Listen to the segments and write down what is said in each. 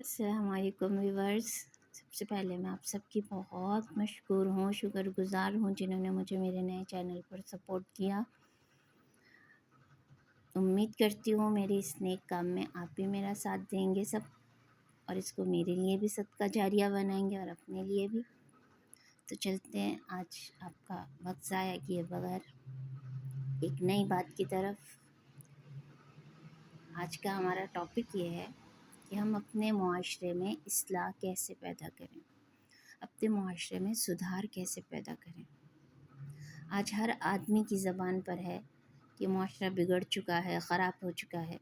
السلام علیکم ویورز. سب سے پہلے میں آپ سب کی بہت مشکور ہوں، شکر گزار ہوں جنہوں نے مجھے میرے نئے چینل پر سپورٹ کیا. امید کرتی ہوں میرے اس نیک کام میں آپ بھی میرا ساتھ دیں گے سب، اور اس کو میرے لیے بھی صدقہ جاریہ بنائیں گے اور اپنے لیے بھی. تو چلتے ہیں آج آپ کا وقت ضائع کیے بغیر ایک نئی بات کی طرف. آج کا ہمارا ٹاپک یہ ہے کہ ہم اپنے معاشرے میں اصلاح کیسے پیدا کریں، اپنے معاشرے میں سدھار کیسے پیدا کریں. آج ہر آدمی کی زبان پر ہے کہ معاشرہ بگڑ چکا ہے، خراب ہو چکا ہے.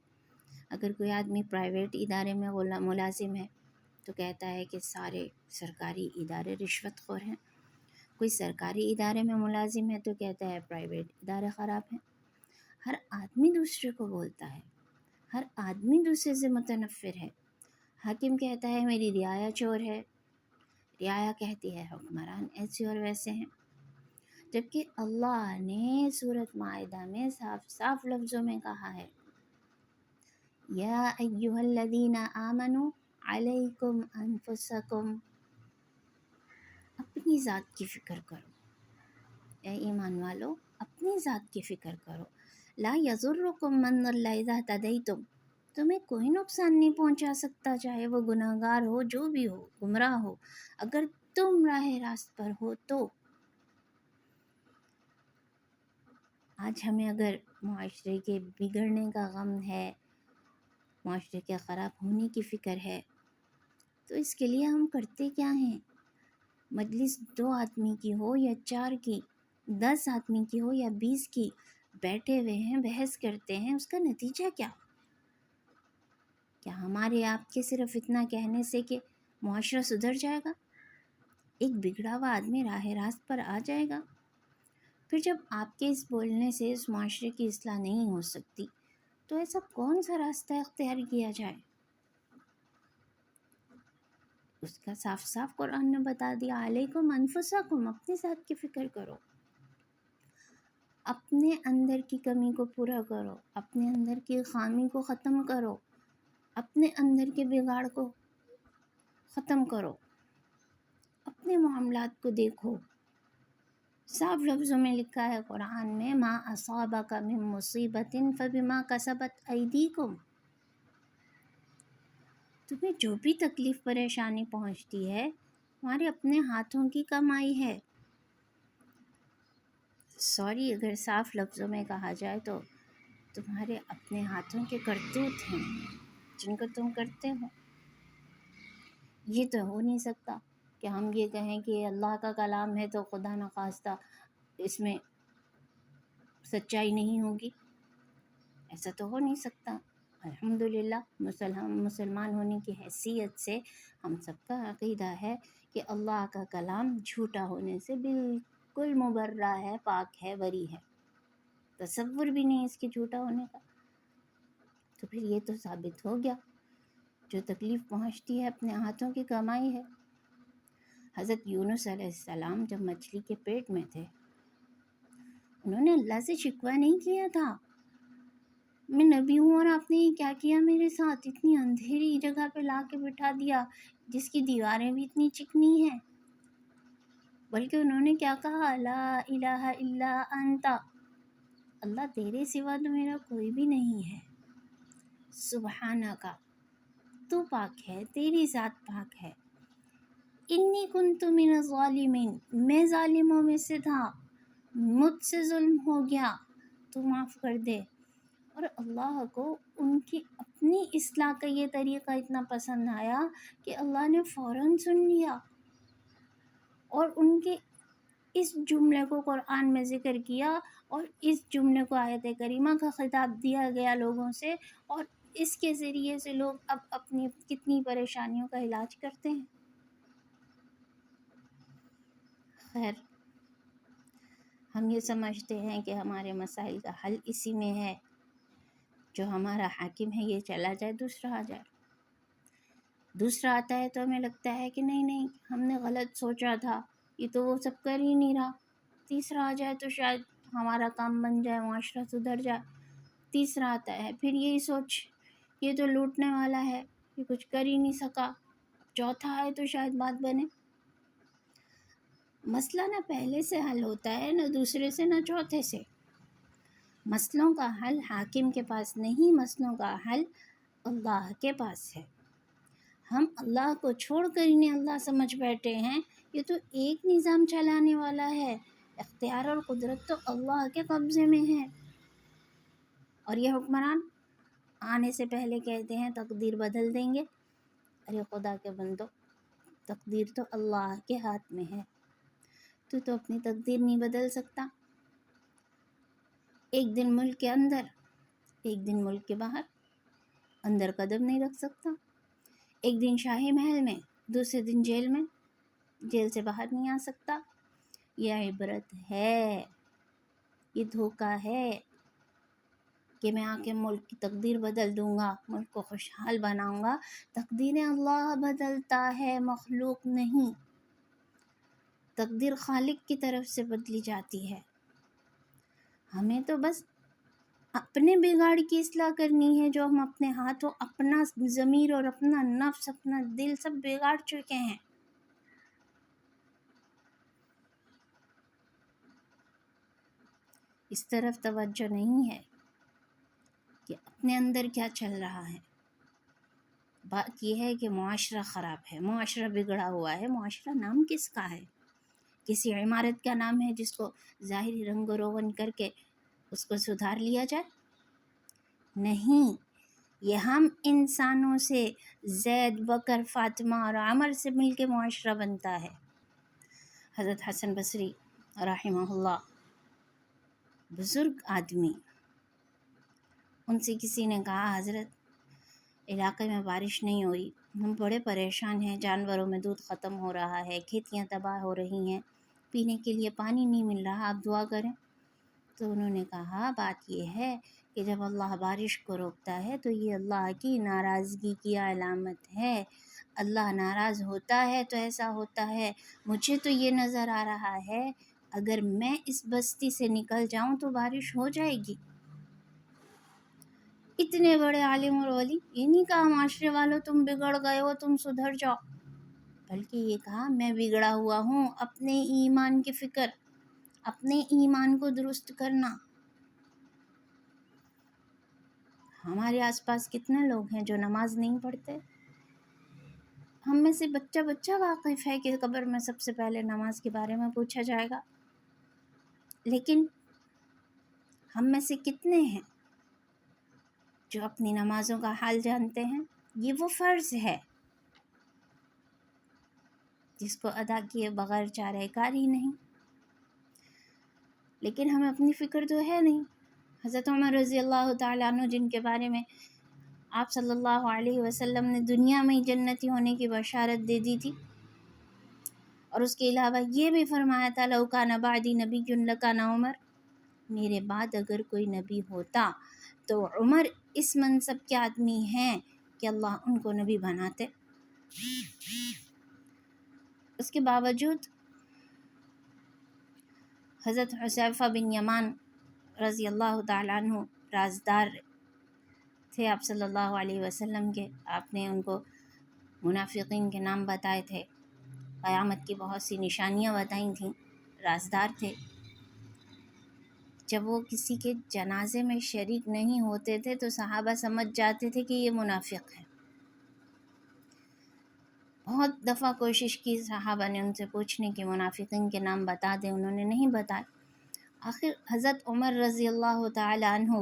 اگر کوئی آدمی پرائیویٹ ادارے میں ملازم ہے تو کہتا ہے کہ سارے سرکاری ادارے رشوت خور ہیں. کوئی سرکاری ادارے میں ملازم ہے تو کہتا ہے پرائیویٹ ادارے خراب ہیں. ہر آدمی دوسرے کو بولتا ہے، ہر آدمی دوسرے سے متنفر ہے. حاکم کہتا ہے میری رعایا چور ہے، رعایا کہتی ہے حکمران ایسے اور ویسے ہیں. جبکہ اللہ نے سورۃ مائدہ میں صاف صاف لفظوں میں کہا ہے یا ایھا الذین آمنوا علیکم انفسکم، اپنی ذات کی فکر کرو. اے ایمان والو اپنی ذات کی فکر کرو. لا یضرکم من ضل اذا اہتدیتم، تمہیں کوئی نقصان نہیں پہنچا سکتا چاہے وہ گناہ گار ہو، جو بھی ہو، گمراہ ہو، اگر تم راہ راست پر ہو تو. آج ہمیں اگر معاشرے کے بگڑنے کا غم ہے، معاشرے کے خراب ہونے کی فکر ہے، تو اس کے لیے ہم کرتے کیا ہیں؟ مجلس 2 آدمی کی ہو یا 4 کی، 10 آدمی کی ہو یا 20 کی، بیٹھے ہوئے ہیں، بحث کرتے ہیں، اس کا نتیجہ کیا؟ کیا ہمارے آپ کے صرف اتنا کہنے سے کہ معاشرہ سدھر جائے گا؟ ایک بگڑا ہوا آدمی راہ راست پر آ جائے گا؟ پھر جب آپ کے اس بولنے سے اس معاشرے کی اصلاح نہیں ہو سکتی تو ایسا کون سا راستہ اختیار کیا جائے؟ اس کا صاف صاف قرآن نے بتا دیا علیکم انفسکم، اپنی ذات کی فکر کرو، اپنے اندر کی کمی کو پورا کرو، اپنے اندر کی خامی کو ختم کرو، اپنے اندر کے بگاڑ کو ختم کرو، اپنے معاملات کو دیکھو. صاف لفظوں میں لکھا ہے قرآن میں ما اصابک من مصیبت فبما کسبت ایدیکم، تمہیں جو بھی تکلیف پریشانی پہنچتی ہے تمہارے اپنے ہاتھوں کی کمائی ہے. سوری اگر صاف لفظوں میں کہا جائے تو تمہارے اپنے ہاتھوں کے کرتوت ہیں جن کو تم کرتے ہو. یہ تو ہو نہیں سکتا کہ ہم یہ کہیں کہ اللہ کا کلام ہے تو خدا نخواستہ اس میں سچائی نہیں ہوگی. ایسا تو ہو نہیں سکتا. الحمدللہ مسلمان ہونے کی حیثیت سے ہم سب کا عقیدہ ہے کہ اللہ کا کلام جھوٹا ہونے سے بالکل مبرہ ہے، پاک ہے، بری ہے. تصور بھی نہیں اس کے جھوٹا ہونے کا. تو پھر یہ تو ثابت ہو گیا جو تکلیف پہنچتی ہے اپنے ہاتھوں کی کمائی ہے. حضرت یونس علیہ السلام جب مچھلی کے پیٹ میں تھے انہوں نے اللہ سے شکوہ نہیں کیا تھا میں نبی ہوں اور آپ نے یہ کیا کیا میرے ساتھ، اتنی اندھیری جگہ پہ لا کے بٹھا دیا جس کی دیواریں بھی اتنی چکنی ہیں. بلکہ انہوں نے کیا کہا لا الہ الا انت، اللہ تیرے سوا تو میرا کوئی بھی نہیں ہے. سبحانک، تو پاک ہے، تیری ذات پاک ہے. انی کنت من الظالمین، میں ظالموں میں سے تھا، مجھ سے ظلم ہو گیا، تو معاف کر دے. اور اللہ کو ان کی اپنی اصلاح کا یہ طریقہ اتنا پسند آیا کہ اللہ نے فوراً سن لیا اور ان کے اس جملے کو قرآن میں ذکر کیا اور اس جملے کو آیت کریمہ کا خطاب دیا گیا لوگوں سے، اور اس کے ذریعے سے لوگ اب اپنی کتنی پریشانیوں کا علاج کرتے ہیں. خیر، ہم یہ سمجھتے ہیں کہ ہمارے مسائل کا حل اسی میں ہے، جو ہمارا حاکم ہے یہ چلا جائے دوسرا آ جائے. دوسرا آتا ہے تو ہمیں لگتا ہے کہ نہیں ہم نے غلط سوچا تھا، یہ تو وہ سب کر ہی نہیں رہا. تیسرا آ جائے تو شاید ہمارا کام بن جائے، معاشرہ سدھر جائے. تیسرا آتا ہے پھر یہی سوچ یہ تو لوٹنے والا ہے، کہ کچھ کر ہی نہیں سکا، چوتھا آئے تو شاید بات بنے۔ مسئلہ نہ پہلے سے حل ہوتا ہے، نہ دوسرے سے، نہ چوتھے سے۔ مسئلوں کا حل حاکم کے پاس نہیں، مسئلوں کا حل اللہ کے پاس ہے۔ ہم اللہ کو چھوڑ کر انہیں اللہ سمجھ بیٹھے ہیں۔ یہ تو ایک نظام چلانے والا ہے، اختیار اور قدرت تو اللہ کے قبضے میں ہے، اور یہ حکمران آنے سے پہلے کہتے ہیں تقدیر بدل دیں گے۔ ارے خدا کے بندو، تقدیر تو اللہ کے ہاتھ میں ہے، تو اپنی تقدیر نہیں بدل سکتا۔ ایک دن ملک کے اندر، ایک دن ملک کے باہر، اندر قدم نہیں رکھ سکتا۔ ایک دن شاہی محل میں، دوسرے دن جیل میں، جیل سے باہر نہیں آ سکتا۔ یہ عبرت ہے، یہ دھوکہ ہے کہ میں آ کے ملک کی تقدیر بدل دوں گا، ملک کو خوشحال بناؤں گا۔ تقدیریں اللہ بدلتا ہے، مخلوق نہیں۔ تقدیر خالق کی طرف سے بدلی جاتی ہے۔ ہمیں تو بس اپنے بگاڑ کی اصلاح کرنی ہے، جو ہم اپنے ہاتھوں اپنا ضمیر اور اپنا نفس، اپنا دل سب بگاڑ چکے ہیں۔ اس طرف توجہ نہیں ہے کہ اپنے اندر کیا چل رہا ہے۔ بات یہ ہے کہ معاشرہ خراب ہے، معاشرہ بگڑا ہوا ہے۔ معاشرہ نام کس کا ہے؟ کسی عمارت کا نام ہے جس کو ظاہری رنگ و روغن کر کے اس کو سدھار لیا جائے؟ نہیں، یہ ہم انسانوں سے، زید، بکر، فاطمہ اور عمر سے مل کے معاشرہ بنتا ہے۔ حضرت حسن بصری رحمہ اللہ، بزرگ آدمی، ان سے کسی نے کہا حضرت علاقے میں بارش نہیں ہو رہی، ہم بڑے پریشان ہیں، جانوروں میں دودھ ختم ہو رہا ہے، کھیتیاں تباہ ہو رہی ہیں، پینے کے لیے پانی نہیں مل رہا، آپ دعا کریں۔ تو انہوں نے کہا بات یہ ہے کہ جب اللہ بارش کو روکتا ہے تو یہ اللہ کی ناراضگی کی علامت ہے۔ اللہ ناراض ہوتا ہے تو ایسا ہوتا ہے۔ مجھے تو یہ نظر آ رہا ہے اگر میں اس بستی سے نکل جاؤں تو بارش ہو جائے گی۔ اتنے بڑے عالم اور ولی، یہ نہیں کہا معاشرے والوں تم بگڑ گئے ہو، تم سدھر جاؤ، بلکہ یہ کہا میں بگڑا ہوا ہوں، اپنے ایمان کی فکر، اپنے ایمان کو درست کرنا۔ ہمارے آس پاس کتنے لوگ ہیں جو نماز نہیں پڑھتے؟ ہم میں سے بچہ بچہ واقف ہے کہ قبر میں سب سے پہلے نماز کے بارے میں پوچھا جائے گا، لیکن ہم میں سے کتنے ہیں جو اپنی نمازوں کا حال جانتے ہیں؟ یہ وہ فرض ہے جس کو ادا کیے بغیر چارہ کار ہی نہیں۔ لیکن ہمیں اپنی فکر تو ہے نہیں۔ حضرت عمر رضی اللہ تعالیٰ عنہ، جن کے بارے میں آپ صلی اللہ علیہ وسلم نے دنیا میں ہی جنتی ہونے کی بشارت دے دی تھی، اور اس کے علاوہ یہ بھی فرمایا تھا لو کان بعدی نبی لکان عمر، میرے بعد اگر کوئی نبی ہوتا تو عمر اس منصب کے آدمی ہیں کہ اللہ ان کو نبی بناتے۔ اس کے باوجود حضرت حذیفہ بن یمان رضی اللہ تعالیٰ عنہ رازدار تھے آپ صلی اللہ علیہ وسلم کے۔ آپ نے ان کو منافقین کے نام بتائے تھے، قیامت کی بہت سی نشانیاں بتائی تھیں، رازدار تھے۔ جب وہ کسی کے جنازے میں شریک نہیں ہوتے تھے تو صحابہ سمجھ جاتے تھے کہ یہ منافق ہے۔ بہت دفعہ کوشش کی صحابہ نے ان سے پوچھنے کی منافقین کے نام بتا دیں، انہوں نے نہیں بتائے۔ آخر حضرت عمر رضی اللہ تعالی عنہ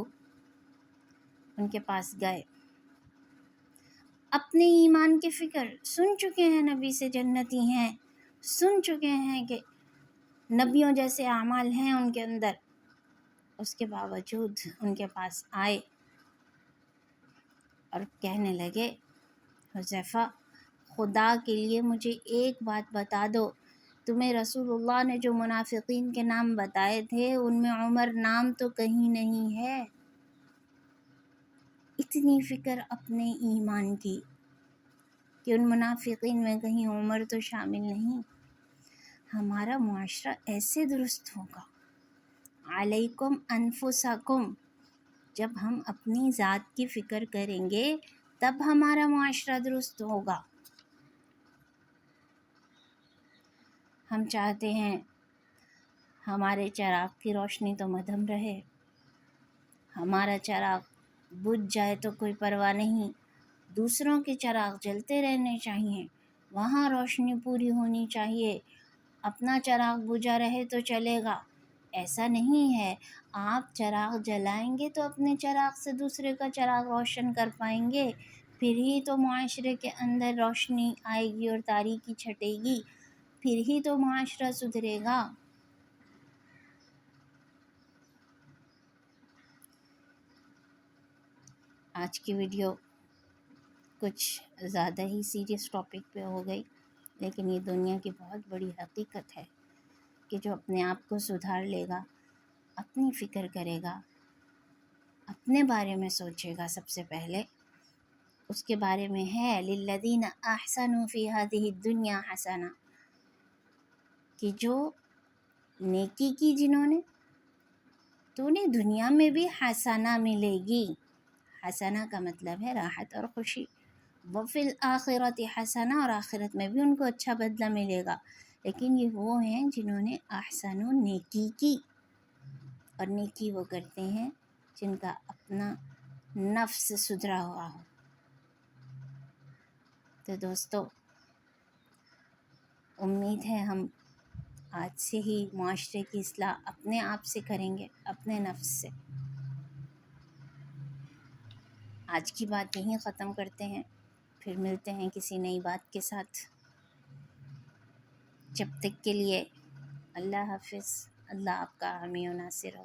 ان کے پاس گئے، اپنے ایمان کی فکر، سن چکے ہیں نبی سے جنتی ہیں، سن چکے ہیں کہ نبیوں جیسے اعمال ہیں ان کے اندر، اس کے باوجود ان کے پاس آئے اور کہنے لگے حذیفہ خدا کے لیے مجھے ایک بات بتا دو، تمہیں رسول اللہ نے جو منافقین کے نام بتائے تھے ان میں عمر نام تو کہیں نہیں ہے۔ اتنی فکر اپنے ایمان کی کہ ان منافقین میں کہیں عمر تو شامل نہیں۔ ہمارا معاشرہ ایسے درست ہوگا، علیکم انفسکم، جب ہم اپنی ذات کی فکر کریں گے تب ہمارا معاشرہ درست ہوگا۔ ہم چاہتے ہیں ہمارے چراغ کی روشنی تو مدھم رہے، ہمارا چراغ بجھ جائے تو کوئی پرواہ نہیں، دوسروں کے چراغ جلتے رہنے چاہیے، وہاں روشنی پوری ہونی چاہیے۔ اپنا چراغ بجھا رہے تو چلے گا، ایسا نہیں ہے۔ آپ چراغ جلائیں گے تو اپنے چراغ سے دوسرے کا چراغ روشن کر پائیں گے، پھر ہی تو معاشرے کے اندر روشنی آئے گی اور تاریکی چھٹے گی، پھر ہی تو معاشرہ سدھرے گا۔ آج کی ویڈیو کچھ زیادہ ہی سیریس ٹاپک پہ ہو گئی، لیکن یہ دنیا کی بہت بڑی حقیقت ہے کہ جو اپنے آپ کو سدھار لے گا، اپنی فکر کرے گا، اپنے بارے میں سوچے گا، سب سے پہلے اس کے بارے میں ہے للذین احسنوا فی ہذہ الدنیا حسنہ، کہ جو نیکی کی جنہوں نے، تو انہیں دنیا میں بھی حسنہ ملے گی۔ حسنہ کا مطلب ہے راحت اور خوشی، وفی الآخرۃ حسنہ، اور آخرت میں بھی ان کو اچھا بدلہ ملے گا۔ لیکن یہ وہ ہیں جنہوں نے احسنوا نیکی کی، اور نیکی وہ کرتے ہیں جن کا اپنا نفس سدھرا ہوا ہو۔ تو دوستو، امید ہے ہم آج سے ہی معاشرے کی اصلاح اپنے آپ سے کریں گے، اپنے نفس سے۔ آج کی بات یہیں ختم کرتے ہیں، پھر ملتے ہیں کسی نئی بات کے ساتھ۔ جب تک کے لیے اللہ حافظ، اللہ آپ کا حامی و ناصر ہو۔